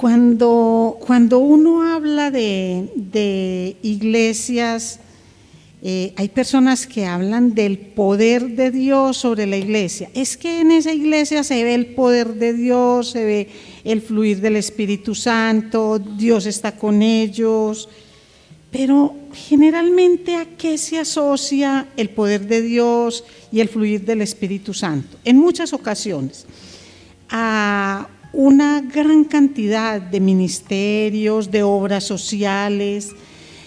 Cuando uno habla de iglesias, hay personas que hablan del poder de Dios sobre la iglesia. Es que en esa iglesia se ve el poder de Dios, se ve el fluir del Espíritu Santo, Dios está con ellos. Pero generalmente, ¿a qué se asocia el poder de Dios y el fluir del Espíritu Santo? En muchas ocasiones, a una gran cantidad de ministerios, de obras sociales,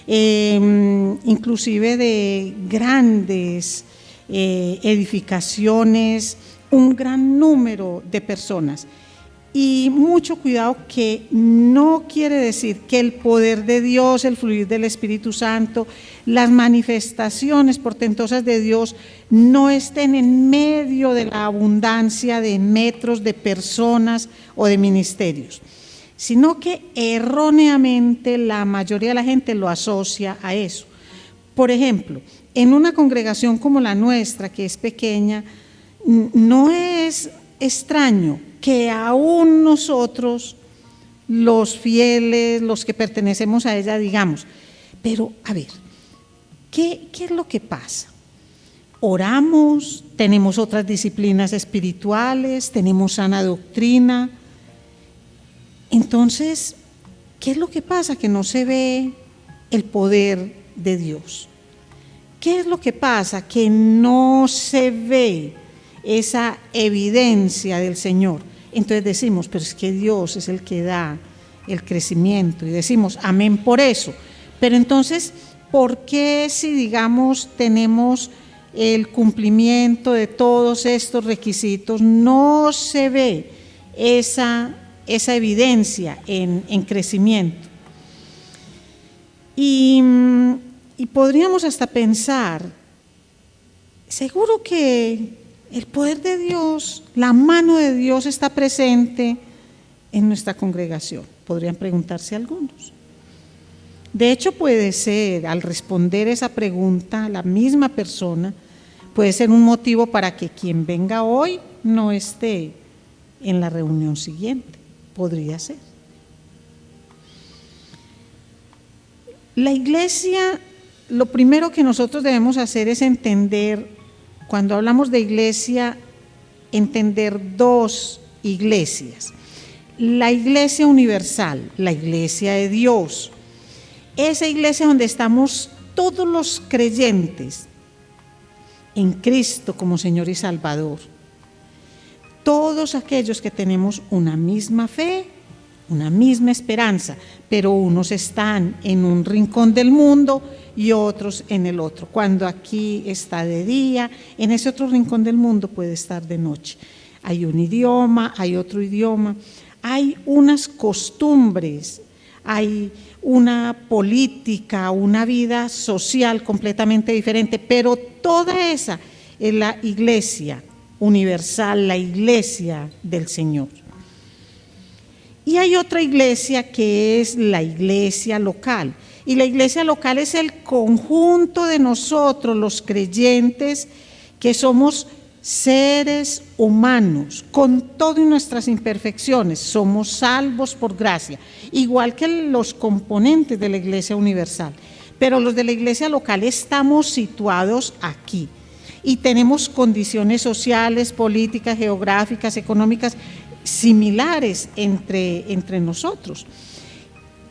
inclusive de grandes edificaciones, un gran número de personas. Y mucho cuidado, que no quiere decir que el poder de Dios, el fluir del Espíritu Santo, las manifestaciones portentosas de Dios no estén en medio de la abundancia de metros, de personas o de ministerios, sino que erróneamente la mayoría de la gente lo asocia a eso. Por ejemplo, en una congregación como la nuestra, que es pequeña, no es extraño que aún nosotros, los fieles, los que pertenecemos a ella, digamos, pero a ver, ¿qué es lo que pasa? Oramos, tenemos otras disciplinas espirituales, tenemos sana doctrina. Entonces, ¿qué es lo que pasa? Que no se ve el poder de Dios. ¿Qué es lo que pasa? Que no se ve esa evidencia del Señor. Entonces decimos, pero es que Dios es el que da el crecimiento, y decimos amén por eso. Pero entonces, ¿por qué si, digamos, tenemos el cumplimiento de todos estos requisitos, no se ve esa evidencia en crecimiento? Y podríamos hasta pensar, seguro que el poder de Dios, la mano de Dios está presente en nuestra congregación, podrían preguntarse algunos. De hecho, puede ser, al responder esa pregunta, la misma persona, puede ser un motivo para que quien venga hoy no esté en la reunión siguiente, podría ser. La iglesia, lo primero que nosotros debemos hacer es entender, cuando hablamos de iglesia, entender dos iglesias. La iglesia universal, la iglesia de Dios, esa iglesia donde estamos todos los creyentes en Cristo como Señor y Salvador, todos aquellos que tenemos una misma fe, una misma esperanza, pero unos están en un rincón del mundo y otros en el otro. Cuando aquí está de día, en ese otro rincón del mundo puede estar de noche. Hay un idioma, hay otro idioma, hay unas costumbres, hay una política, una vida social completamente diferente, pero toda esa es la iglesia universal, la iglesia del Señor. Y hay otra iglesia que es la iglesia local. Y la iglesia local es el conjunto de nosotros, los creyentes, que somos seres humanos, con todas nuestras imperfecciones, somos salvos por gracia, igual que los componentes de la iglesia universal. Pero los de la iglesia local estamos situados aquí y tenemos condiciones sociales, políticas, geográficas, económicas similares entre nosotros.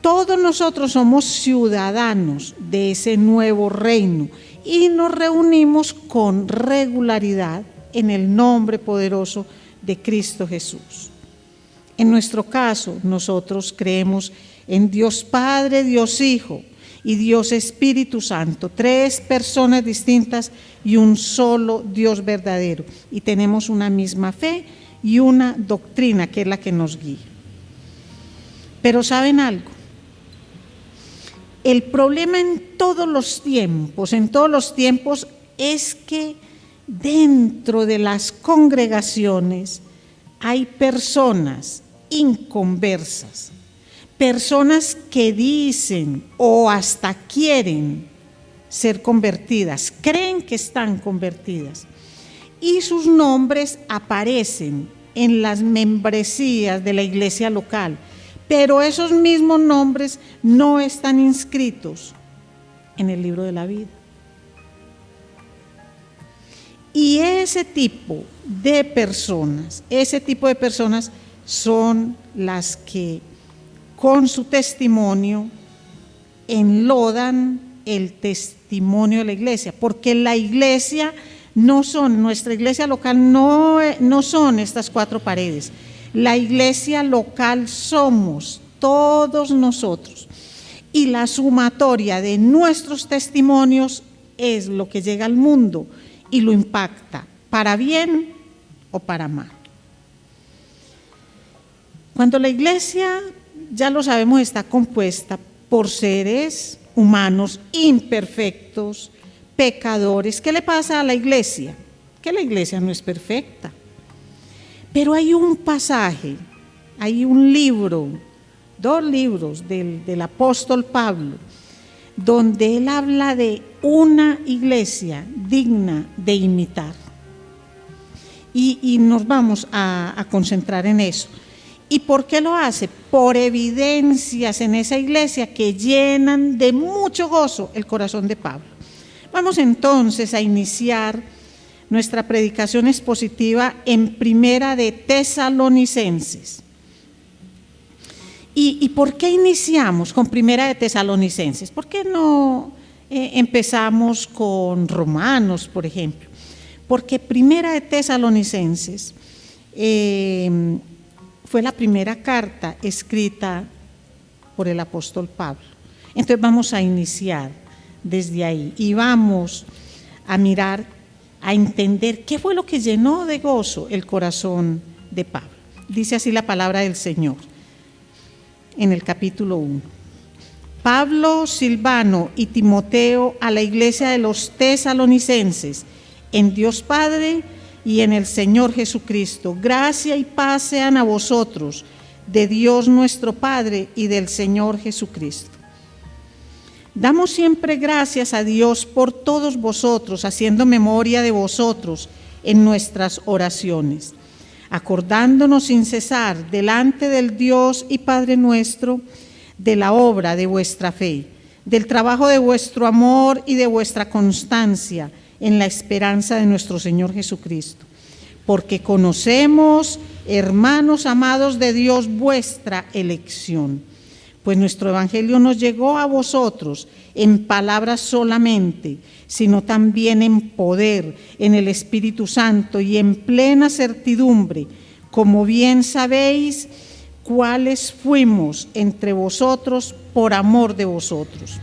Todos nosotros somos ciudadanos de ese nuevo reino y nos reunimos con regularidad en el nombre poderoso de Cristo Jesús. En nuestro caso, nosotros creemos en Dios Padre, Dios Hijo y Dios Espíritu Santo, tres personas distintas y un solo Dios verdadero. Y tenemos una misma fe y una doctrina que es la que nos guía. Pero ¿saben algo? El problema en todos los tiempos es que dentro de las congregaciones hay personas inconversas, personas que dicen o hasta quieren ser convertidas, creen que están convertidas y sus nombres aparecen en las membresías de la iglesia local, pero esos mismos nombres no están inscritos en el libro de la vida. Y ese tipo de personas son las que con su testimonio enlodan el testimonio de la iglesia, porque la iglesia nuestra iglesia local no son estas 4 paredes. La iglesia local somos todos nosotros, y la sumatoria de nuestros testimonios es lo que llega al mundo y lo impacta, para bien o para mal. Cuando la iglesia, ya lo sabemos, está compuesta por seres humanos imperfectos, pecadores, ¿qué le pasa a la iglesia? Que la iglesia no es perfecta. Pero hay un pasaje, hay un libro, 2 libros del apóstol Pablo, donde él habla de una iglesia digna de imitar. Y nos vamos a concentrar en eso. ¿Y por qué lo hace? Por evidencias en esa iglesia que llenan de mucho gozo el corazón de Pablo. Vamos entonces a iniciar nuestra predicación expositiva en Primera de Tesalonicenses. ¿Y por qué iniciamos con Primera de Tesalonicenses? ¿Por qué no empezamos con Romanos, por ejemplo? Porque Primera de Tesalonicenses fue la primera carta escrita por el apóstol Pablo. Entonces vamos a iniciar desde ahí y vamos a mirar, a entender qué fue lo que llenó de gozo el corazón de Pablo. Dice así la palabra del Señor en el capítulo 1. Pablo, Silvano y Timoteo a la iglesia de los tesalonicenses, en Dios Padre y en el Señor Jesucristo, gracia y paz sean a vosotros, de Dios nuestro Padre y del Señor Jesucristo. Damos siempre gracias a Dios por todos vosotros, haciendo memoria de vosotros en nuestras oraciones, acordándonos sin cesar delante del Dios y Padre nuestro de la obra de vuestra fe, del trabajo de vuestro amor y de vuestra constancia en la esperanza de nuestro Señor Jesucristo. Porque conocemos, hermanos amados de Dios, vuestra elección. Pues nuestro evangelio no llegó a vosotros en palabras solamente, sino también en poder, en el Espíritu Santo y en plena certidumbre, como bien sabéis cuáles fuimos entre vosotros por amor de vosotros.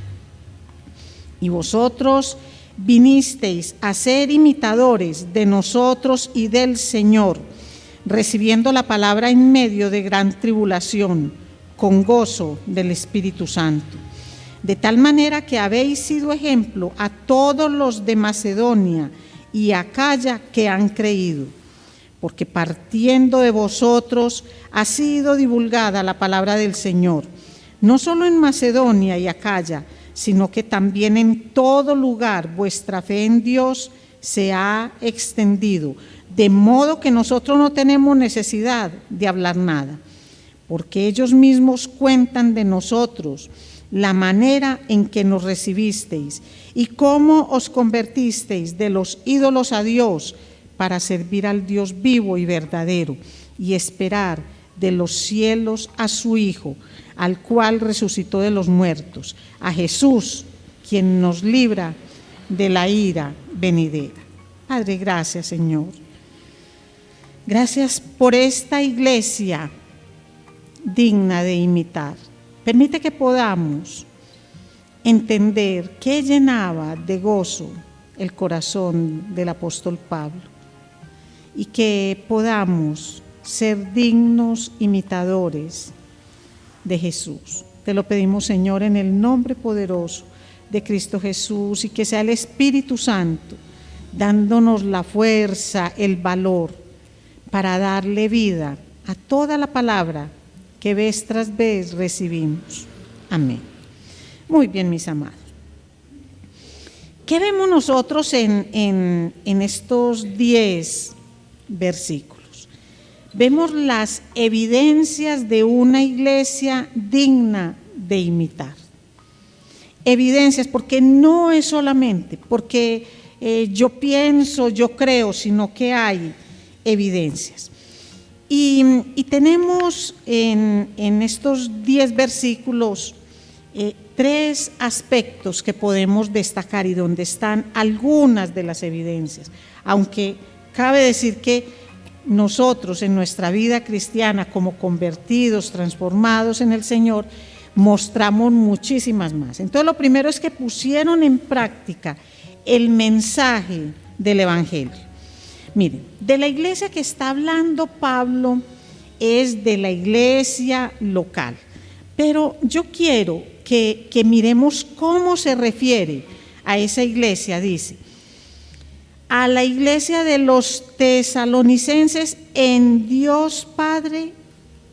Y vosotros vinisteis a ser imitadores de nosotros y del Señor, recibiendo la palabra en medio de gran tribulación, con gozo del Espíritu Santo. De tal manera que habéis sido ejemplo a todos los de Macedonia y Acaya que han creído, porque partiendo de vosotros ha sido divulgada la palabra del Señor, no solo en Macedonia y Acaya, sino que también en todo lugar vuestra fe en Dios se ha extendido, de modo que nosotros no tenemos necesidad de hablar nada, porque ellos mismos cuentan de nosotros la manera en que nos recibisteis y cómo os convertisteis de los ídolos a Dios para servir al Dios vivo y verdadero y esperar de los cielos a su Hijo, al cual resucitó de los muertos, a Jesús, quien nos libra de la ira venidera. Padre, gracias, Señor. Gracias por esta iglesia digna de imitar. Permite que podamos entender qué llenaba de gozo el corazón del apóstol Pablo y que podamos ser dignos imitadores de Jesús. Te lo pedimos, Señor, en el nombre poderoso de Cristo Jesús, y que sea el Espíritu Santo dándonos la fuerza, el valor para darle vida a toda la palabra que vez tras vez recibimos. Amén. Muy bien, mis amados. ¿Qué vemos nosotros en estos 10 versículos? vemos las evidencias de una iglesia digna de imitar. Evidencias, porque no es solamente porque yo pienso, yo creo, sino que hay evidencias. Y tenemos en estos 10 versículos 3 aspectos que podemos destacar y donde están algunas de las evidencias, aunque cabe decir que nosotros en nuestra vida cristiana como convertidos, transformados en el Señor, mostramos muchísimas más. Entonces lo primero es que pusieron en práctica el mensaje del Evangelio. Miren, de la iglesia que está hablando Pablo es de la iglesia local, pero yo quiero que miremos cómo se refiere a esa iglesia. Dice, a la iglesia de los tesalonicenses en Dios Padre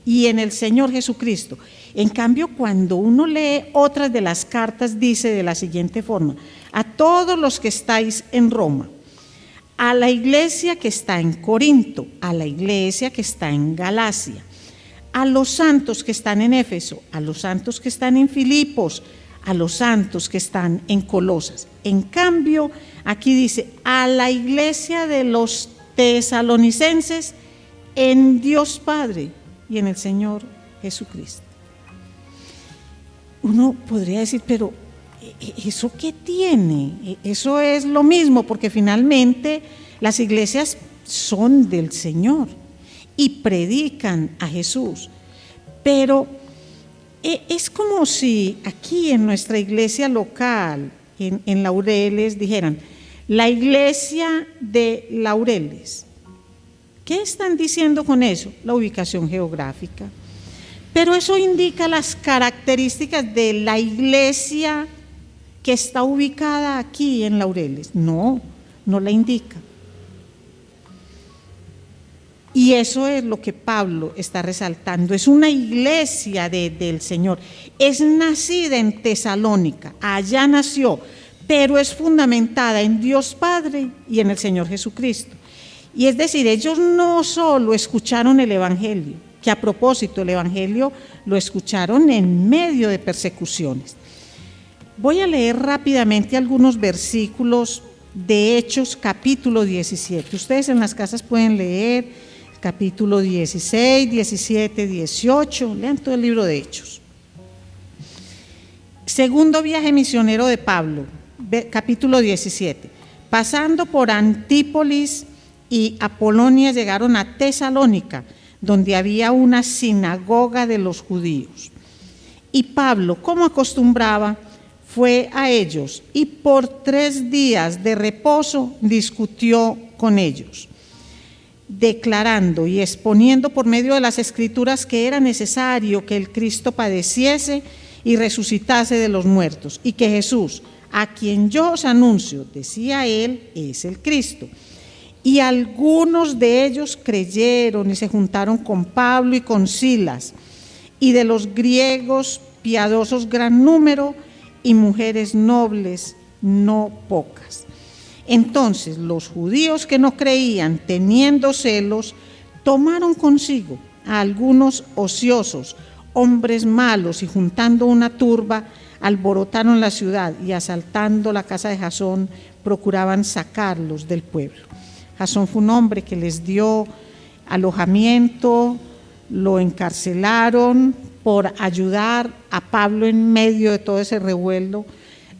y en el Señor Jesucristo. En cambio, cuando uno lee otras de las cartas, dice de la siguiente forma: a todos los que estáis en Roma, a la iglesia que está en Corinto, a la iglesia que está en Galacia, a los santos que están en Éfeso, a los santos que están en Filipos, a los santos que están en Colosas. En cambio, aquí dice, a la iglesia de los tesalonicenses en Dios Padre y en el Señor Jesucristo. Uno podría decir, pero ¿eso qué tiene? Eso es lo mismo, porque finalmente las iglesias son del Señor y predican a Jesús. Pero es como si aquí en nuestra iglesia local, en Laureles, dijeran, la iglesia de Laureles. ¿Qué están diciendo con eso? La ubicación geográfica. Pero eso indica las características de la iglesia que está ubicada aquí en Laureles. No, no la indica. Y eso es lo que Pablo está resaltando. Es una iglesia del Señor. Es nacida en Tesalónica, allá nació, pero es fundamentada en Dios Padre y en el Señor Jesucristo. Y es decir, ellos no solo escucharon el Evangelio, que a propósito el Evangelio lo escucharon en medio de persecuciones. Voy a leer rápidamente algunos versículos de Hechos capítulo 17. Ustedes en las casas pueden leer capítulo 16, 17, 18, lean todo el libro de Hechos. Segundo viaje misionero de Pablo, capítulo 17. Pasando por Antípolis y Apolonia llegaron a Tesalónica, donde había una sinagoga de los judíos. Y Pablo, como acostumbraba, fue a ellos y por 3 días de reposo discutió con ellos, declarando y exponiendo por medio de las Escrituras que era necesario que el Cristo padeciese y resucitase de los muertos, y que Jesús, a quien yo os anuncio, decía él, es el Cristo. Y algunos de ellos creyeron y se juntaron con Pablo y con Silas, y de los griegos piadosos gran número, y mujeres nobles no pocas. Entonces los judíos que no creían, teniendo celos, tomaron consigo a algunos ociosos, hombres malos, y juntando una turba, alborotaron la ciudad y asaltando la casa de Jasón, procuraban sacarlos del pueblo. Jasón fue un hombre que les dio alojamiento, lo encarcelaron por ayudar a Pablo en medio de todo ese revuelo,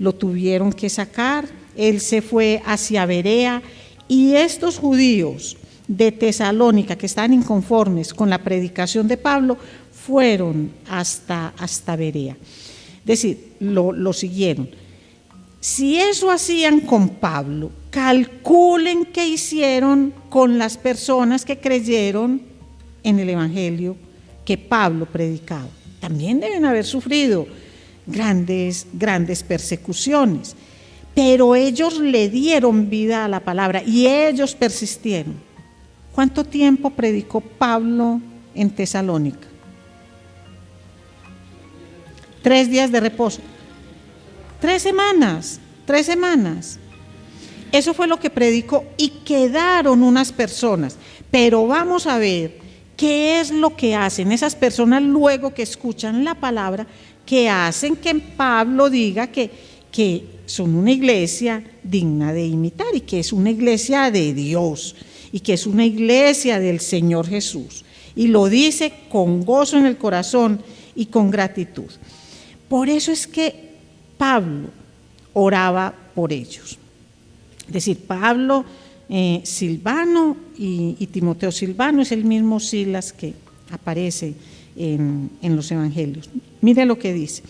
lo tuvieron que sacar, él se fue hacia Berea, y estos judíos de Tesalónica que estaban inconformes con la predicación de Pablo, fueron hasta Berea. Es decir, lo siguieron. Si eso hacían con Pablo, calculen qué hicieron con las personas que creyeron en el Evangelio que Pablo predicaba. También deben haber sufrido grandes persecuciones, pero ellos le dieron vida a la palabra y ellos persistieron. ¿Cuánto tiempo predicó Pablo en Tesalónica? 3 días de reposo. 3 semanas. Eso fue lo que predicó y quedaron unas personas. Pero vamos a ver ¿Qué es lo que hacen esas personas luego que escuchan la palabra, que hacen que Pablo diga que son una iglesia digna de imitar y que es una iglesia de Dios y que es una iglesia del Señor Jesús? Y lo dice con gozo en el corazón y con gratitud. Por eso es que Pablo oraba por ellos. Es decir, Pablo, Silvano y Timoteo. Silvano es el mismo Silas que aparece en los evangelios. Mire lo que dice: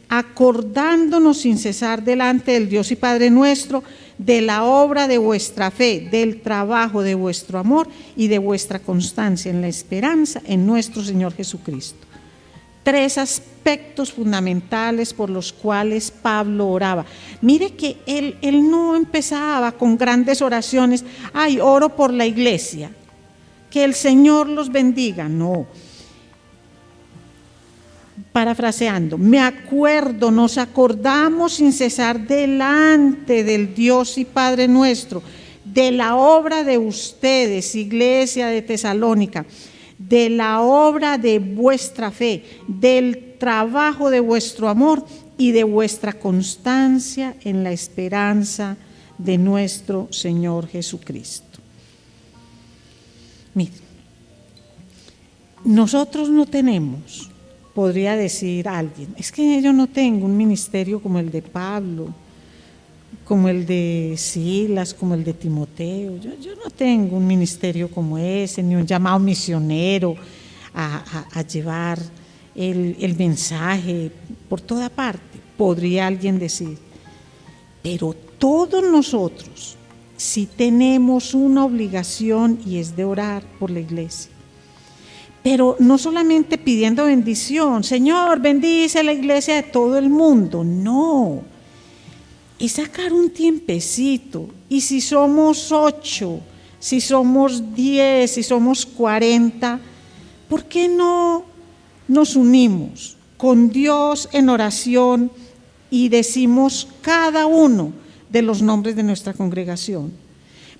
acordándonos sin cesar delante del Dios y Padre nuestro de la obra de vuestra fe, del trabajo de vuestro amor y de vuestra constancia en la esperanza en nuestro Señor Jesucristo. 3 aspectos fundamentales por los cuales Pablo oraba. Mire que él no empezaba con grandes oraciones: ay, oro por la iglesia, que el Señor los bendiga. No. Parafraseando, nos acordamos sin cesar delante del Dios y Padre nuestro de la obra de ustedes, iglesia de Tesalónica, de la obra de vuestra fe, del trabajo de vuestro amor y de vuestra constancia en la esperanza de nuestro Señor Jesucristo. Miren, nosotros no tenemos, podría decir alguien, es que yo no tengo un ministerio como el de Pablo, como el de Silas, como el de Timoteo. Yo no tengo un ministerio como ese, ni un llamado misionero a llevar el mensaje por toda parte, podría alguien decir. Pero todos nosotros sí tenemos una obligación, y es de orar por la iglesia. Pero no solamente pidiendo bendición: Señor, bendice la iglesia de todo el mundo. No. Es sacar un tiempecito, y si somos 8, si somos 10, si somos 40, ¿por qué no nos unimos con Dios en oración y decimos cada uno de los nombres de nuestra congregación?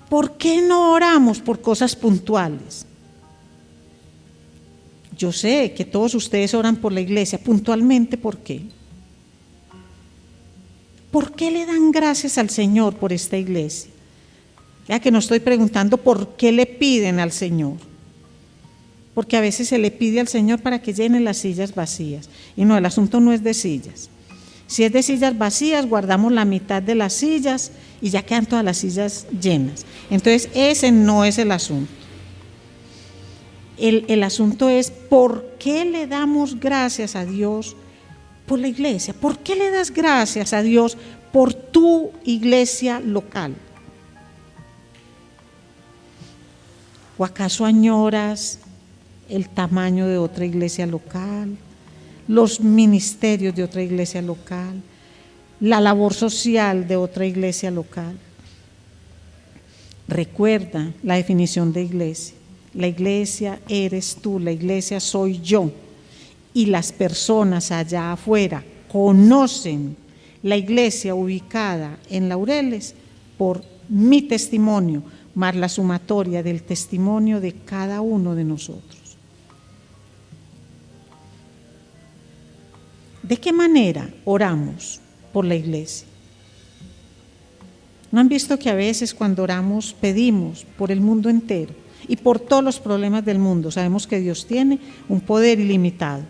¿Por qué no oramos por cosas puntuales? Yo sé que todos ustedes oran por la iglesia puntualmente. ¿Por qué? ¿Por qué le dan gracias al Señor por esta iglesia? Ya que no estoy preguntando por qué le piden al Señor, porque a veces se le pide al Señor para que llene las sillas vacías, y no, el asunto no es de sillas. Si es de sillas vacías, guardamos la mitad de las sillas y ya quedan todas las sillas llenas. Entonces ese no es el asunto. El asunto es: ¿por qué le damos gracias a Dios por la iglesia? ¿Por qué le das gracias a Dios por tu iglesia local? ¿O acaso añoras el tamaño de otra iglesia local, los ministerios de otra iglesia local, la labor social de otra iglesia local? Recuerda la definición de iglesia. La iglesia eres tú, la iglesia soy yo. Y las personas allá afuera conocen la iglesia ubicada en Laureles por mi testimonio, más la sumatoria del testimonio de cada uno de nosotros. ¿De qué manera oramos por la iglesia? ¿No han visto que a veces cuando oramos pedimos por el mundo entero y por todos los problemas del mundo? Sabemos que Dios tiene un poder ilimitado,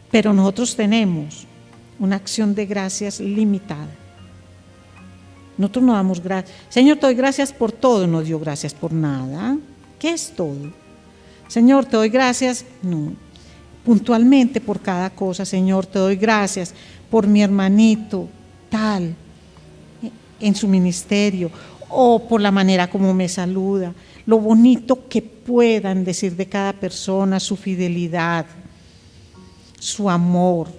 pero nosotros tenemos una acción de gracias limitada. Nosotros no damos gracias. Señor, te doy gracias por todo. No dio gracias por nada. ¿Qué es todo? Señor, te doy gracias. No. Puntualmente por cada cosa. Señor, te doy gracias por mi hermanito tal en su ministerio, o por la manera como me saluda. Lo bonito que puedan decir de cada persona, su fidelidad, su amor,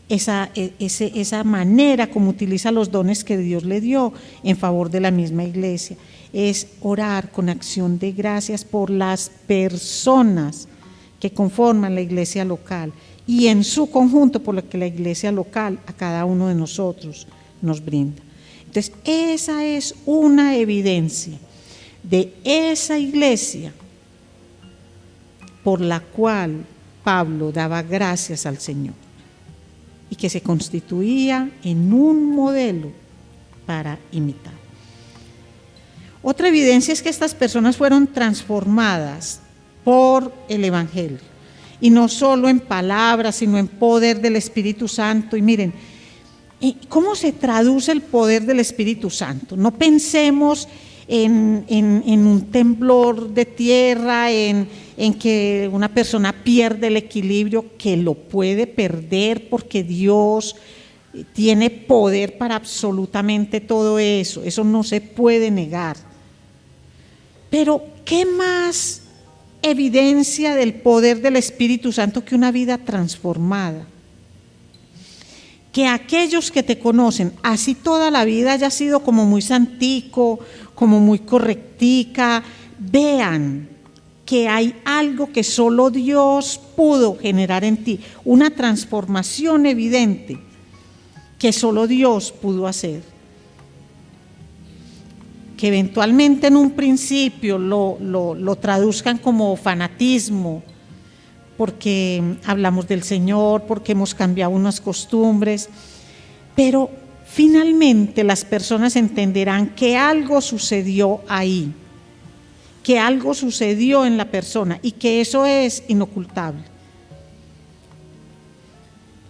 esa manera como utiliza los dones que Dios le dio en favor de la misma iglesia. Es orar con acción de gracias por las personas que conforman la iglesia local y en su conjunto por lo que la iglesia local a cada uno de nosotros nos brinda. Entonces, esa es una evidencia de esa iglesia por la cual Pablo daba gracias al Señor y que se constituía en un modelo para imitar. Otra evidencia es que estas personas fueron transformadas por el Evangelio, y no solo en palabras, sino en poder del Espíritu Santo. Y miren, ¿cómo se traduce el poder del Espíritu Santo? No pensemos en un temblor de tierra, en que una persona pierde el equilibrio, que lo puede perder porque Dios tiene poder para absolutamente todo eso. Eso no se puede negar. Pero, ¿qué más evidencia del poder del Espíritu Santo que una vida transformada? Que aquellos que te conocen, así toda la vida haya sido como muy santico, como muy correctica, vean que hay algo que solo Dios pudo generar en ti, una transformación evidente que solo Dios pudo hacer. Que eventualmente en un principio lo traduzcan como fanatismo, porque hablamos del Señor, porque hemos cambiado unas costumbres, pero finalmente las personas entenderán que algo sucedió ahí, que algo sucedió en la persona y que eso es inocultable.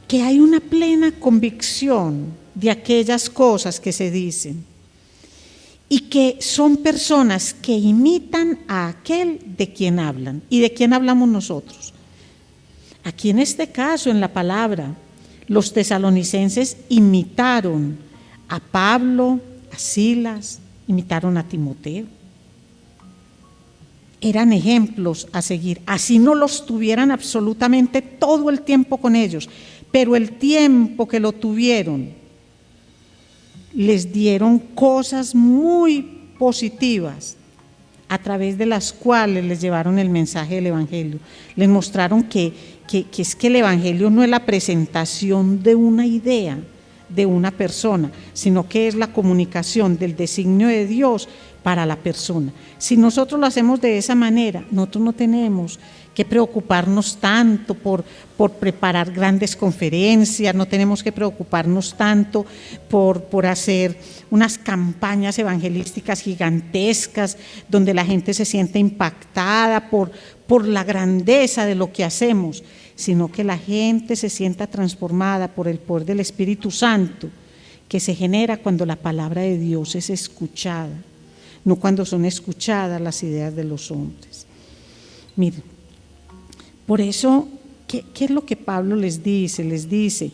Que hay una plena convicción de aquellas cosas que se dicen y que son personas que imitan a aquel de quien hablan. ¿Y de quién hablamos nosotros? Aquí en este caso, en la palabra, los tesalonicenses imitaron a Pablo, a Silas, imitaron a Timoteo. Eran ejemplos a seguir, así no los tuvieran absolutamente todo el tiempo con ellos, pero el tiempo que lo tuvieron, les dieron cosas muy positivas a través de las cuales les llevaron el mensaje del Evangelio. Les mostraron que es que el Evangelio no es la presentación de una idea, de una persona, sino que es la comunicación del designio de Dios para la persona. Si nosotros lo hacemos de esa manera, nosotros no tenemos que preocuparnos tanto por preparar grandes conferencias, no tenemos que preocuparnos tanto por hacer unas campañas evangelísticas gigantescas donde la gente se siente impactada por la grandeza de lo que hacemos, sino que la gente se sienta transformada por el poder del Espíritu Santo que se genera cuando la palabra de Dios es escuchada, no cuando son escuchadas las ideas de los hombres. Miren, por eso, ¿qué es lo que Pablo les dice? Les dice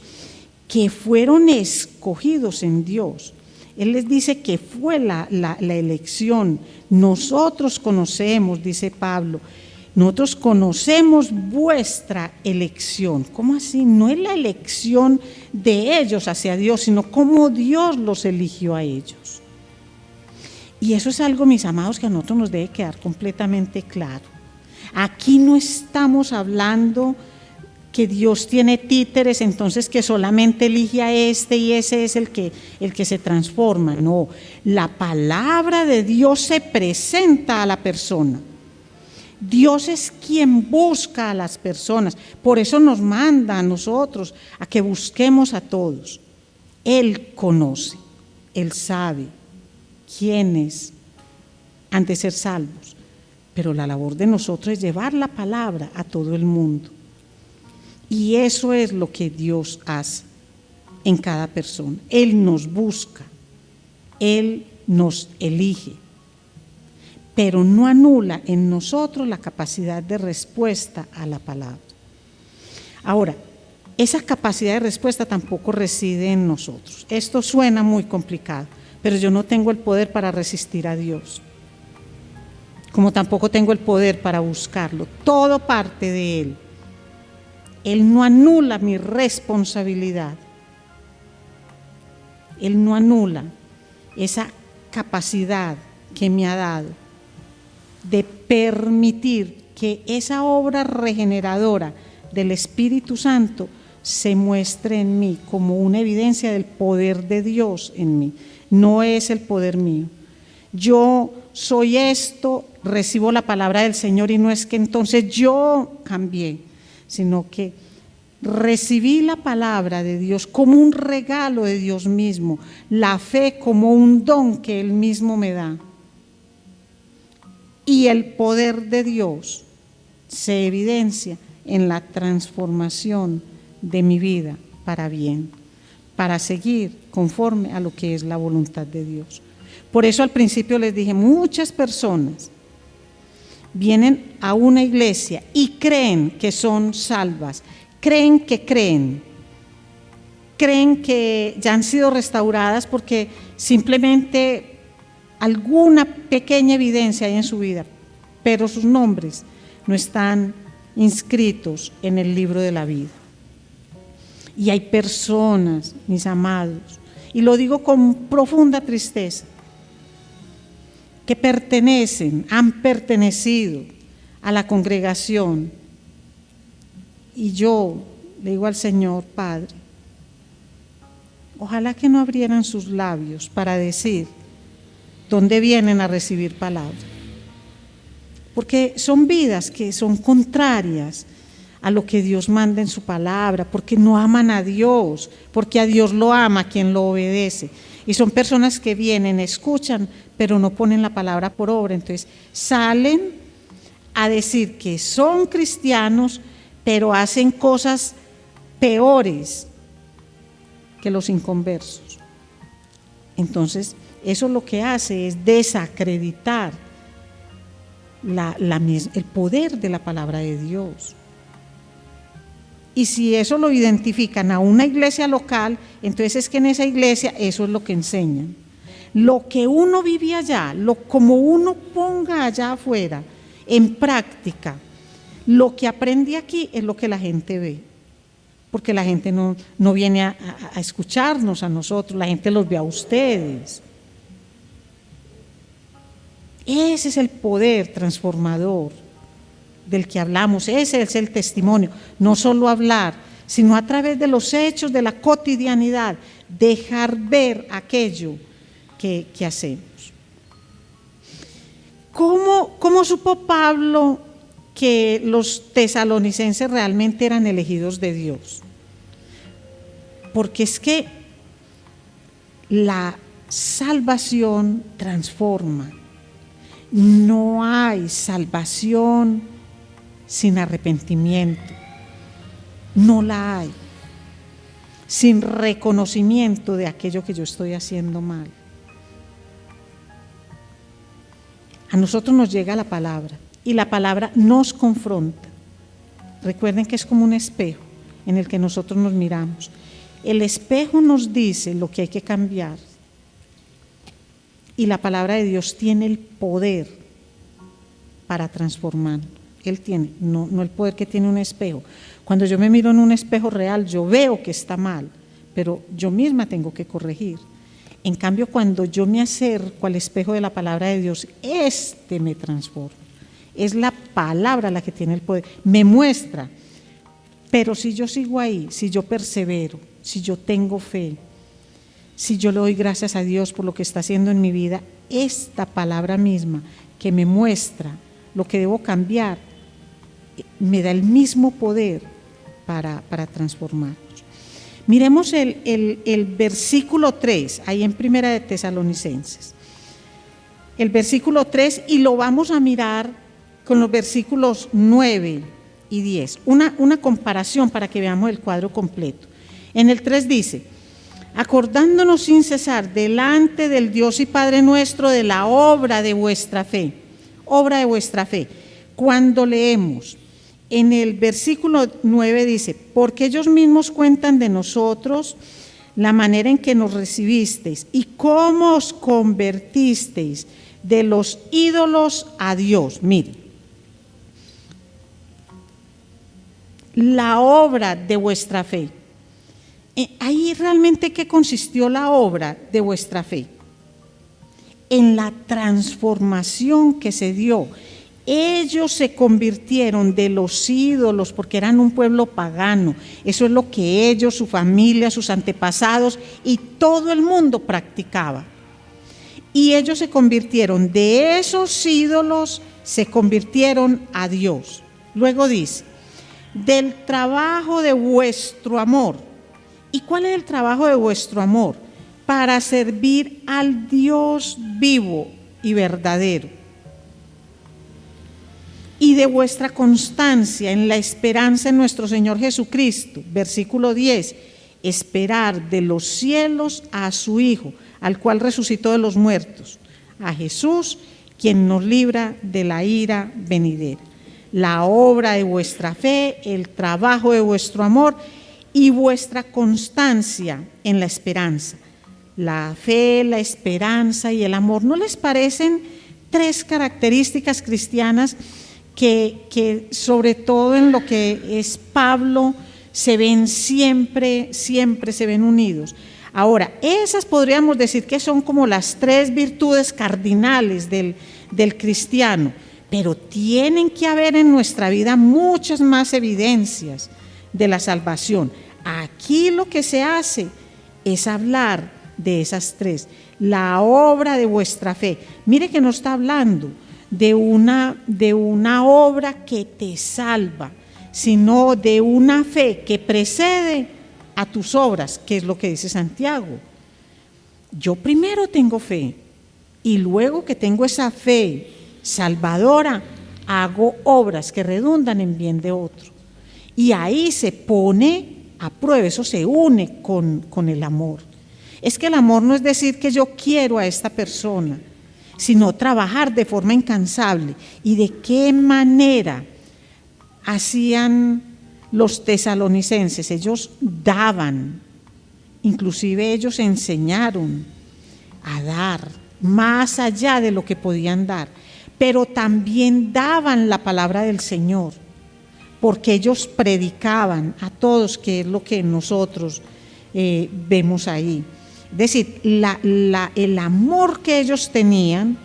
que fueron escogidos en Dios. Él les dice que fue la elección. Nosotros conocemos, dice Pablo, nosotros conocemos vuestra elección. ¿Cómo así? No es la elección de ellos hacia Dios, sino cómo Dios los eligió a ellos. Y eso es algo, mis amados, que a nosotros nos debe quedar completamente claro. Aquí no estamos hablando que Dios tiene títeres, entonces que solamente elige a este y ese es el que se transforma. No, la palabra de Dios se presenta a la persona. Dios es quien busca a las personas, por eso nos manda a nosotros a que busquemos a todos. Él conoce, Él sabe quiénes han de ser salvos, pero la labor de nosotros es llevar la palabra a todo el mundo. Y eso es lo que Dios hace en cada persona. Él nos busca, Él nos elige, pero no anula en nosotros la capacidad de respuesta a la palabra. Ahora, esa capacidad de respuesta tampoco reside en nosotros. Esto suena muy complicado, pero yo no tengo el poder para resistir a Dios, como tampoco tengo el poder para buscarlo. Todo parte de Él. Él no anula mi responsabilidad. Él no anula esa capacidad que me ha dado de permitir que esa obra regeneradora del Espíritu Santo se muestre en mí como una evidencia del poder de Dios en mí. No es el poder mío. yo soy esto, recibo la palabra del Señor y no es que entonces yo cambié, sino que recibí la palabra de Dios como un regalo de Dios mismo, la fe como un don que Él mismo me da. Y el poder de Dios se evidencia en la transformación de mi vida para bien, para seguir conforme a lo que es la voluntad de Dios. Por eso al principio les dije, muchas personas vienen a una iglesia y creen que son salvas, creen que ya han sido restauradas porque simplemente alguna pequeña evidencia hay en su vida, pero sus nombres no están inscritos en el libro de la vida. Y hay personas, mis amados, y lo digo con profunda tristeza, que han pertenecido a la congregación. Y yo le digo al Señor, Padre, ojalá que no abrieran sus labios para decir dónde vienen a recibir palabra. Porque son vidas que son contrarias a lo que Dios manda en su palabra, porque no aman a Dios, porque a Dios lo ama quien lo obedece. Y son personas que vienen, escuchan, pero no ponen la palabra por obra. Entonces salen a decir que son cristianos, pero hacen cosas peores que los inconversos. Entonces, eso lo que hace es desacreditar el poder de la palabra de Dios. Y si eso lo identifican a una iglesia local, entonces es que en esa iglesia eso es lo que enseñan. Lo que uno vive allá, como uno ponga allá afuera en práctica, lo que aprende aquí es lo que la gente ve. Porque la gente no viene a escucharnos a nosotros, la gente los ve a ustedes. Ese es el poder transformador del que hablamos, ese es el testimonio, no solo hablar, sino a través de los hechos de la cotidianidad, dejar ver aquello que hacemos. ¿Cómo supo Pablo que los tesalonicenses realmente eran elegidos de Dios? Porque es que la salvación transforma. No hay salvación sin arrepentimiento, no la hay, sin reconocimiento de aquello que yo estoy haciendo mal. A nosotros nos llega la palabra y la palabra nos confronta. Recuerden que es como un espejo en el que nosotros nos miramos. El espejo nos dice lo que hay que cambiar y la palabra de Dios tiene el poder para transformar. Él tiene, no el poder que tiene un espejo. Cuando yo me miro en un espejo real, yo veo que está mal, pero yo misma tengo que corregir. En cambio, cuando yo me acerco al espejo de la palabra de Dios, me transforma. Es la palabra la que tiene el poder, me muestra. Pero si yo sigo ahí, si yo persevero, si yo tengo fe, si yo le doy gracias a Dios por lo que está haciendo en mi vida, esta palabra misma que me muestra lo que debo cambiar, me da el mismo poder para transformarnos. Miremos el versículo 3, ahí en Primera de Tesalonicenses. El versículo 3, y lo vamos a mirar con los versículos 9 y 10. Una comparación para que veamos el cuadro completo. En el 3 dice: acordándonos sin cesar delante del Dios y Padre nuestro de la obra de vuestra fe. Obra de vuestra fe. Cuando leemos en el versículo 9 dice: porque ellos mismos cuentan de nosotros la manera en que nos recibisteis y cómo os convertisteis de los ídolos a Dios. Miren, la obra de vuestra fe. Ahí realmente, ¿qué consistió la obra de vuestra fe? En la transformación que se dio. Ellos se convirtieron de los ídolos porque eran un pueblo pagano. Eso es lo que ellos, su familia, sus antepasados y todo el mundo practicaba. Y ellos se convirtieron, de esos ídolos se convirtieron a Dios. Luego dice, del trabajo de vuestro amor. ¿Y cuál es el trabajo de vuestro amor? Para servir al Dios vivo y verdadero. Y de vuestra constancia en la esperanza en nuestro Señor Jesucristo. Versículo 10, esperar de los cielos a su Hijo, al cual resucitó de los muertos, a Jesús, quien nos libra de la ira venidera. La obra de vuestra fe, el trabajo de vuestro amor y vuestra constancia en la esperanza. La fe, la esperanza y el amor, ¿no les parecen tres características cristianas que sobre todo en lo que es Pablo se ven siempre se ven unidos? Ahora, esas podríamos decir que son como las tres virtudes cardinales del cristiano, pero tienen que haber en nuestra vida muchas más evidencias de la salvación. Aquí lo que se hace es hablar de esas tres. La obra de vuestra fe. Mire que no está hablando de una obra que te salva, sino de una fe que precede a tus obras, que es lo que dice Santiago. Yo primero tengo fe y luego que tengo esa fe salvadora, hago obras que redundan en bien de otro. Y ahí se pone a prueba, eso se une con el amor. Es que el amor no es decir que yo quiero a esta persona, sino trabajar de forma incansable. ¿Y de qué manera hacían los tesalonicenses? Ellos daban, inclusive ellos enseñaron a dar más allá de lo que podían dar, pero también daban la palabra del Señor, porque ellos predicaban a todos, que es lo que nosotros vemos ahí. Es decir, el amor que ellos tenían,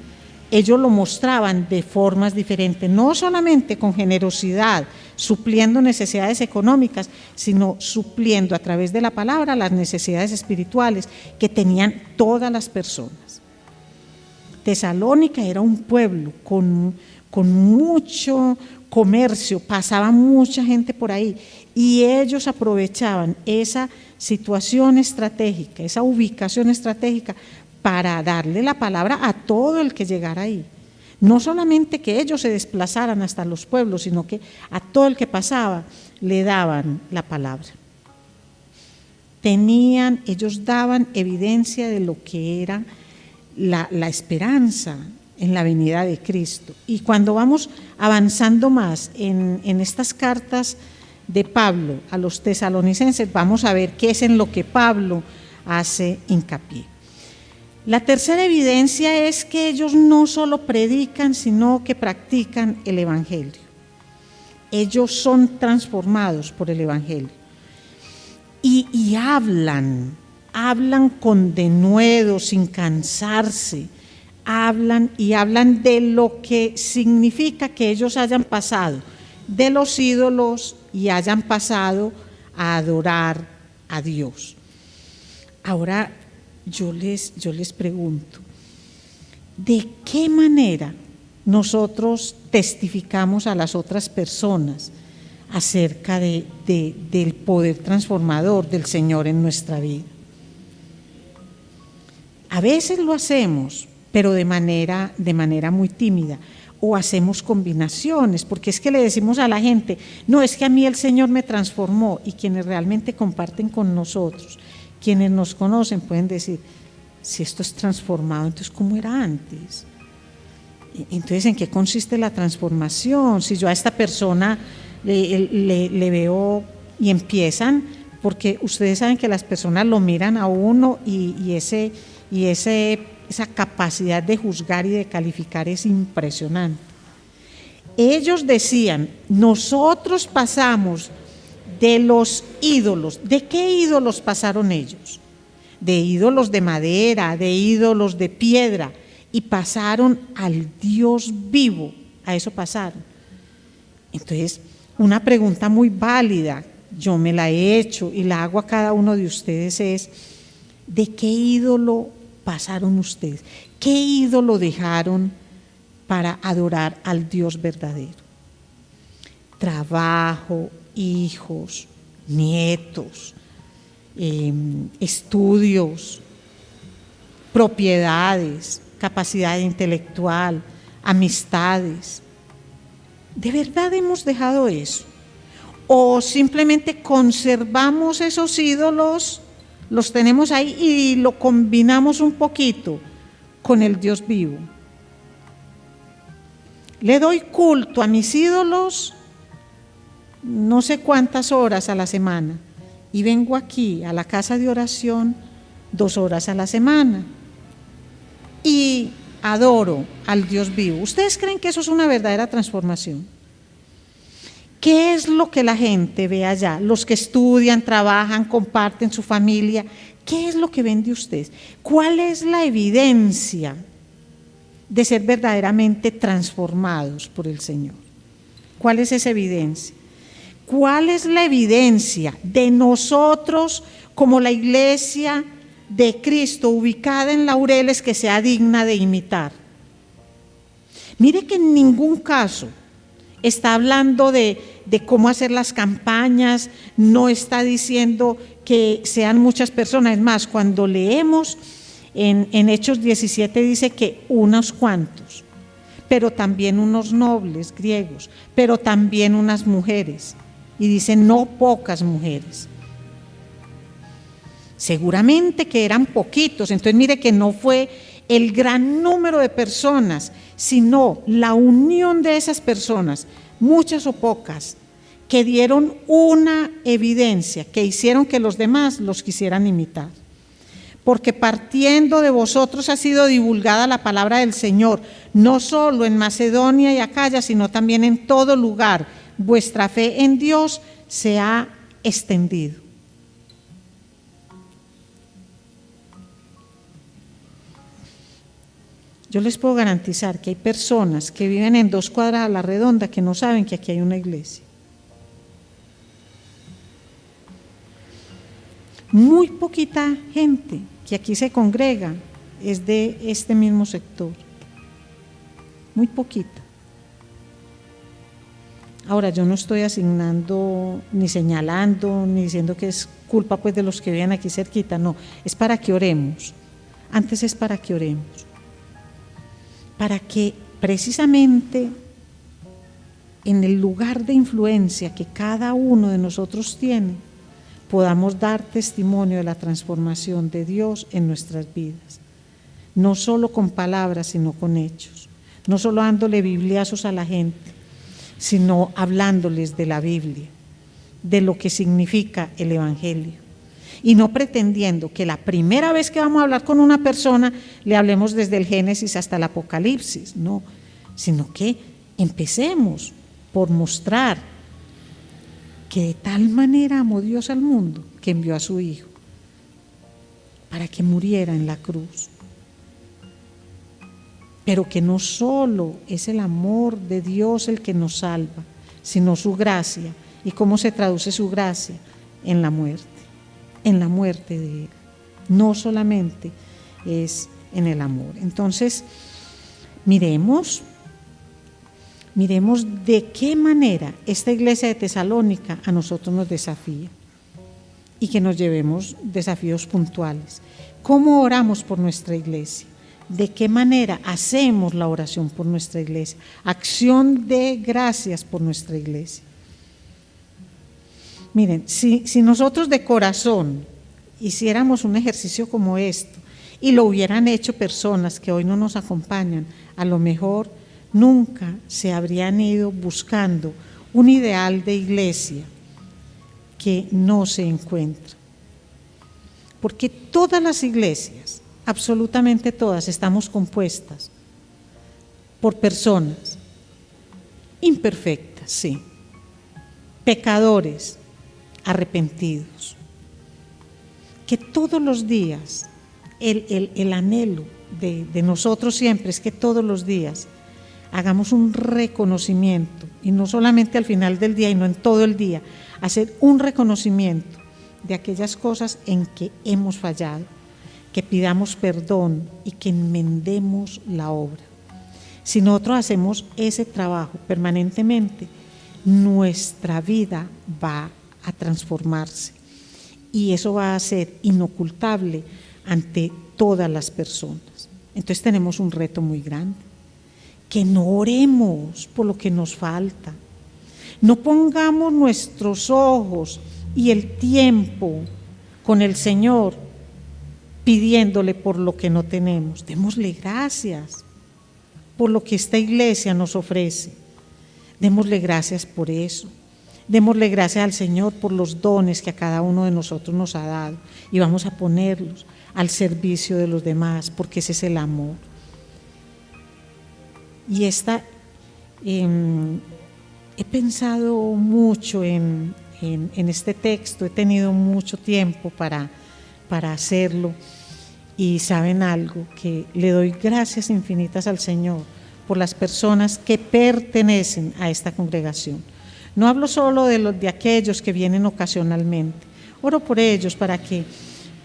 ellos lo mostraban de formas diferentes, no solamente con generosidad, supliendo necesidades económicas, sino supliendo a través de la palabra las necesidades espirituales que tenían todas las personas. Tesalónica era un pueblo con mucho comercio, pasaba mucha gente por ahí y ellos aprovechaban esa situación estratégica, esa ubicación estratégica para darle la palabra a todo el que llegara ahí. No solamente que ellos se desplazaran hasta los pueblos, sino que a todo el que pasaba le daban la palabra. Ellos daban evidencia de lo que era la esperanza en la venida de Cristo. Y cuando vamos avanzando más en estas cartas de Pablo a los tesalonicenses, vamos a ver qué es en lo que Pablo hace hincapié. La tercera evidencia es que ellos no solo predican, sino que practican el Evangelio. Ellos son transformados por el Evangelio. Y hablan con denuedo, sin cansarse. Hablan de lo que significa que ellos hayan pasado de los ídolos y hayan pasado a adorar a Dios. Ahora yo les pregunto, ¿de qué manera nosotros testificamos a las otras personas acerca del poder transformador del Señor en nuestra vida? A veces lo hacemos, pero de manera muy tímida, o hacemos combinaciones, porque es que le decimos a la gente, no, es que a mí el Señor me transformó, y quienes realmente comparten con nosotros, quienes nos conocen pueden decir, si esto es transformado, entonces ¿cómo era antes? Entonces, ¿en qué consiste la transformación? Si yo a esta persona le veo y empiezan, porque ustedes saben que las personas lo miran a uno y esa capacidad de juzgar y de calificar es impresionante. Ellos decían, nosotros pasamos de los ídolos. ¿De qué ídolos pasaron ellos? De ídolos de madera, de ídolos de piedra, y pasaron al Dios vivo, a eso pasaron. Entonces, una pregunta muy válida, yo me la he hecho y la hago a cada uno de ustedes es, ¿de qué ídolo pasaron ustedes? ¿Qué ídolo dejaron para adorar al Dios verdadero? Trabajo, hijos, nietos, estudios, propiedades, capacidad intelectual, amistades. ¿De verdad hemos dejado eso? ¿O simplemente conservamos esos ídolos, los tenemos ahí y lo combinamos un poquito con el Dios vivo? Le doy culto a mis ídolos no sé cuántas horas a la semana y vengo aquí a la casa de oración 2 horas a la semana y adoro al Dios vivo. ¿Ustedes creen que eso es una verdadera transformación? ¿Qué es lo que la gente ve allá? Los que estudian, trabajan, comparten su familia, ¿qué es lo que ven de ustedes? ¿Cuál es la evidencia de ser verdaderamente transformados por el Señor? ¿Cuál es esa evidencia? ¿Cuál es la evidencia de nosotros como la iglesia de Cristo ubicada en Laureles que sea digna de imitar? Mire que en ningún caso está hablando de cómo hacer las campañas, no está diciendo que sean muchas personas. Es más, cuando leemos en Hechos 17 dice que unos cuantos, pero también unos nobles griegos, pero también unas mujeres. Y dice no pocas mujeres. Seguramente que eran poquitos, entonces mire que no fue el gran número de personas, sino la unión de esas personas, muchas o pocas, que dieron una evidencia, que hicieron que los demás los quisieran imitar. Porque partiendo de vosotros ha sido divulgada la palabra del Señor, no solo en Macedonia y Acaya, sino también en todo lugar. Vuestra fe en Dios se ha extendido. Yo les puedo garantizar que hay personas que viven en 2 cuadras a la redonda que no saben que aquí hay una iglesia. Muy poquita gente que aquí se congrega es de este mismo sector. Muy poquita. Ahora, yo no estoy asignando, ni señalando, ni diciendo que es culpa pues de los que viven aquí cerquita, no, es para que oremos. Antes es para que oremos. Para que precisamente en el lugar de influencia que cada uno de nosotros tiene, podamos dar testimonio de la transformación de Dios en nuestras vidas. No solo con palabras, sino con hechos. No solo dándole bibliazos a la gente, sino hablándoles de la Biblia, de lo que significa el Evangelio. Y no pretendiendo que la primera vez que vamos a hablar con una persona le hablemos desde el Génesis hasta el Apocalipsis, no, sino que empecemos por mostrar que de tal manera amó Dios al mundo que envió a su Hijo para que muriera en la cruz. Pero que no solo es el amor de Dios el que nos salva, sino su gracia. ¿Y cómo se traduce su gracia? En la muerte de Él. No solamente es en el amor. Entonces, miremos de qué manera esta iglesia de Tesalónica a nosotros nos desafía y que nos llevemos desafíos puntuales. ¿Cómo oramos por nuestra iglesia? ¿De qué manera hacemos la oración por nuestra iglesia? Acción de gracias por nuestra iglesia. Miren, si nosotros de corazón hiciéramos un ejercicio como esto y lo hubieran hecho personas que hoy no nos acompañan, a lo mejor nunca se habrían ido buscando un ideal de iglesia que no se encuentra. Porque todas las iglesias, absolutamente todas, estamos compuestas por personas imperfectas, sí, pecadores, arrepentidos, que todos los días, el anhelo de nosotros siempre es que todos los días hagamos un reconocimiento, y no solamente al final del día y no en todo el día, hacer un reconocimiento de aquellas cosas en que hemos fallado, que pidamos perdón y que enmendemos la obra. Si nosotros hacemos ese trabajo permanentemente, nuestra vida va a transformarse y eso va a ser inocultable ante todas las personas. Entonces tenemos un reto muy grande, que no oremos por lo que nos falta, no pongamos nuestros ojos y el tiempo con el Señor pidiéndole por lo que no tenemos. Démosle gracias por lo que esta iglesia nos ofrece. Démosle gracias por eso. Démosle gracias al Señor por los dones que a cada uno de nosotros nos ha dado y vamos a ponerlos al servicio de los demás, porque ese es el amor. Y he pensado mucho en este texto, he tenido mucho tiempo para hacerlo. Y saben algo, que le doy gracias infinitas al Señor por las personas que pertenecen a esta congregación. No hablo solo de aquellos que vienen ocasionalmente. Oro por ellos para que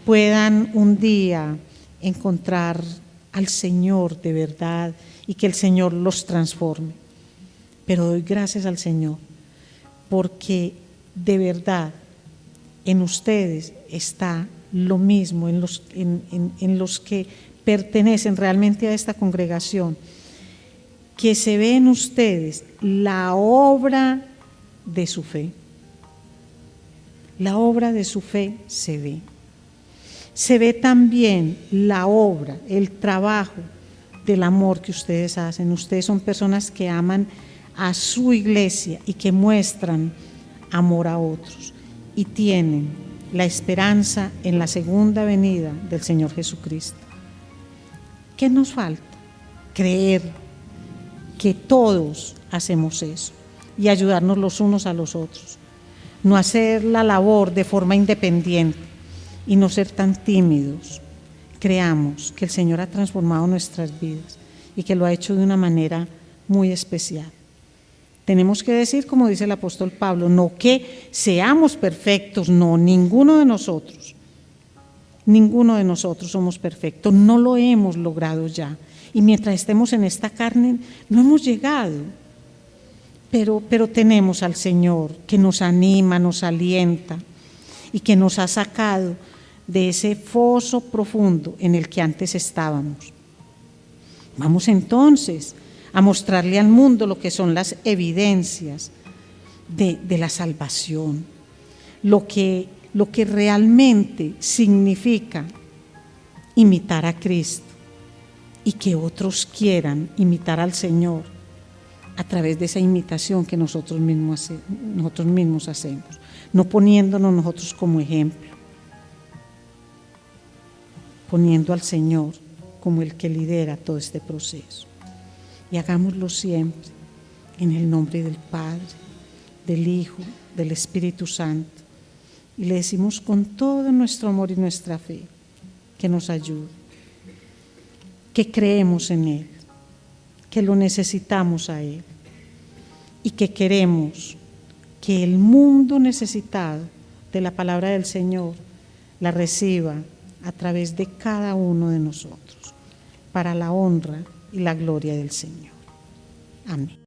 puedan un día encontrar al Señor de verdad y que el Señor los transforme. Pero doy gracias al Señor porque de verdad en ustedes está lo mismo, en los que pertenecen realmente a esta congregación, que se ve en ustedes la obra de su fe. La obra de su fe se ve. Se ve también la obra, el trabajo del amor que ustedes hacen. Ustedes son personas que aman a su iglesia y que muestran amor a otros y tienen la esperanza en la segunda venida del Señor Jesucristo. ¿Qué nos falta? Creer que todos hacemos eso y ayudarnos los unos a los otros. No hacer la labor de forma independiente y no ser tan tímidos. Creamos que el Señor ha transformado nuestras vidas y que lo ha hecho de una manera muy especial. Tenemos que decir, como dice el apóstol Pablo, no que seamos perfectos, no, ninguno de nosotros somos perfectos, no lo hemos logrado ya. Y mientras estemos en esta carne, no hemos llegado. Pero tenemos al Señor que nos anima, nos alienta y que nos ha sacado de ese foso profundo en el que antes estábamos. Vamos entonces a mostrarle al mundo lo que son las evidencias de la salvación, lo que realmente significa imitar a Cristo y que otros quieran imitar al Señor a través de esa imitación que nosotros mismos hacemos, no poniéndonos nosotros como ejemplo, poniendo al Señor como el que lidera todo este proceso. Y hagámoslo siempre en el nombre del Padre, del Hijo, del Espíritu Santo. Y le decimos con todo nuestro amor y nuestra fe que nos ayude, que creemos en Él, que lo necesitamos a Él y que queremos que el mundo necesitado de la palabra del Señor la reciba a través de cada uno de nosotros, para la honra y la gloria del Señor. Amén.